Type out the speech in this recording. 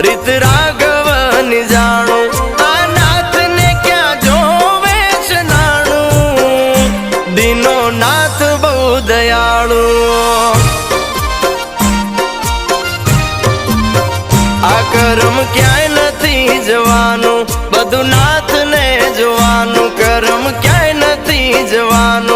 રીત રાઘવની જાણું આ નાથને ક્યાં જોવે છે નાણું દીનો નાથ બહુ દયાળુ આ કર્મ ક્યાંય નથી જવાનું બધું નાથને જોવાનું કર્મ ક્યાંય નથી જવાનું